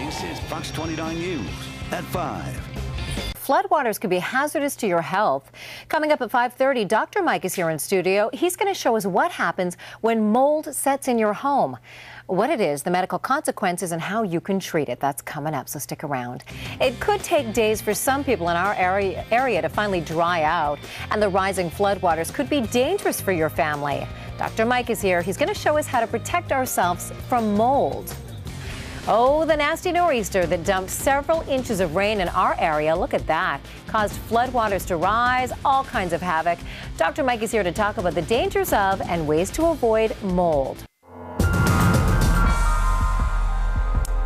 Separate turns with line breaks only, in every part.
This is Fox 29 News at 5.
Floodwaters could be hazardous to your health. Coming up at 5:30, Dr. Mike is here in studio. He's going to show us what happens when mold sets in your home, what it is, the medical consequences, and how you can treat it. That's coming up, so stick around. It could take days for some people in our area to finally dry out, and the rising floodwaters could be dangerous for your family. Dr. Mike is here. He's going to show us how to protect ourselves from mold. Oh, the nasty nor'easter that dumped several inches of rain in our area, look at that, caused floodwaters to rise, all kinds of havoc. Dr. Mike is here to talk about the dangers of and ways to avoid mold.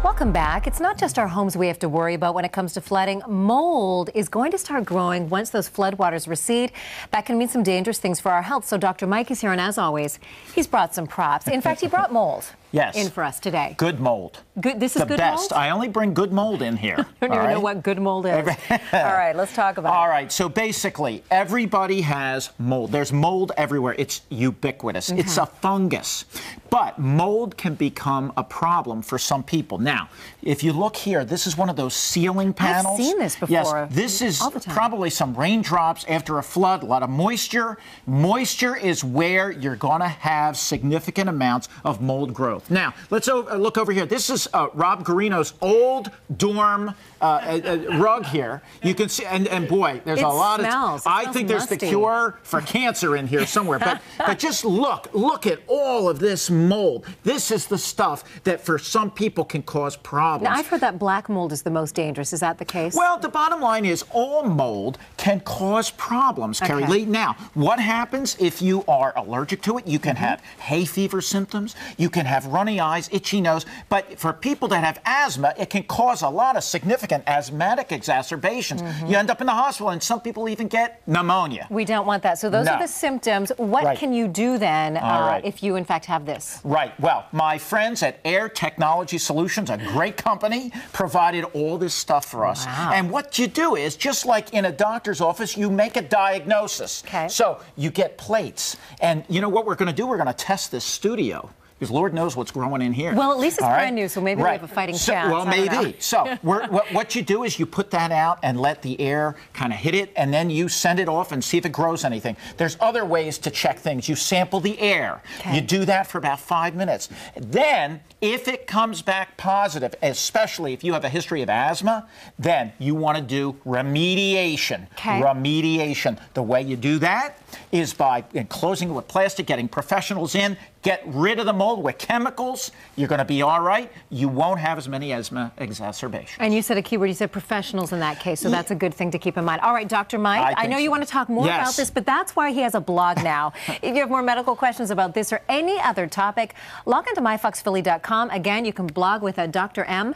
Welcome back. It's not just our homes we have to worry about when it comes to flooding. Mold is going to start growing once those floodwaters recede. That can mean some dangerous things for our health. So Dr. Mike is here, and as always, he's brought some props. In fact, he brought mold.
Yes.
In for us today.
Good mold.
Good. This is good mold?
The best. I only bring good mold in here.
I don't even know what good mold is. All right, let's talk about it.
All right, so basically, everybody has mold. There's mold everywhere. It's ubiquitous. It's a fungus. But mold can become a problem for some people. Now, if you look here, this is one of those ceiling panels.
I've seen this before.
Yes, this is probably some raindrops after a flood, a lot of moisture. Moisture is where you're going to have significant amounts of mold growth. Now, let's look over here. This is Rob Garino's old dorm rug here. You can see, and boy, there's a lot of. I think there's the cure for cancer in here somewhere. But just look at all of this mold. This is the stuff that for some people can cause problems.
Now, I've heard that black mold is the most dangerous. Is that the case?
Well, the bottom line is all mold can cause problems, Carrie Lee. Now, what happens if you are allergic to it? You can have hay fever symptoms. You can have runny eyes, itchy nose. But for people that have asthma, it can cause a lot of significant asthmatic exacerbations. You end up in the hospital, and some people even get pneumonia.
We don't want that. So those are the symptoms. What can you do then if you, in fact, have this?
Right. Well, my friends at Air Technology Solutions, a great company, provided all this stuff for us.
Wow.
And what you do is, just like in a doctor's office, you make a diagnosis.
Okay.
So you get plates. And you know what we're going to do? We're going to test this studio, because Lord knows what's growing in here.
Well, at least it's brand new, so maybe we have a fighting chance.
Well, maybe. So what you do is you put that out and let the air kind of hit it, and then you send it off and see if it grows anything. There's other ways to check things. You sample the air. You do that for about 5 minutes. Then, if it comes back positive, especially if you have a history of asthma, then you want to do remediation. Remediation. The way you do that is by enclosing it with plastic, getting professionals in, get rid of the mold with chemicals. You're going to be all right. You won't have as many asthma exacerbations. And
you said a keyword. You said professionals in that case, so that's a good thing to keep in mind. All right, Dr. Mike, I know you want to talk more about this, but that's why he has a blog now. If you have more medical questions about this or any other topic, log into myfoxphilly.com. Again, you can blog with Dr. M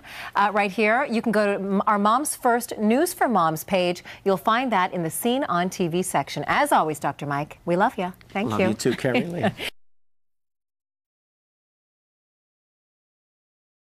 right here. You can go to our Moms First News for Moms page. You'll find that in the Seen on TV section. As always, Dr. Mike, we love you. Thank you.
Love you too, Carrie Lee.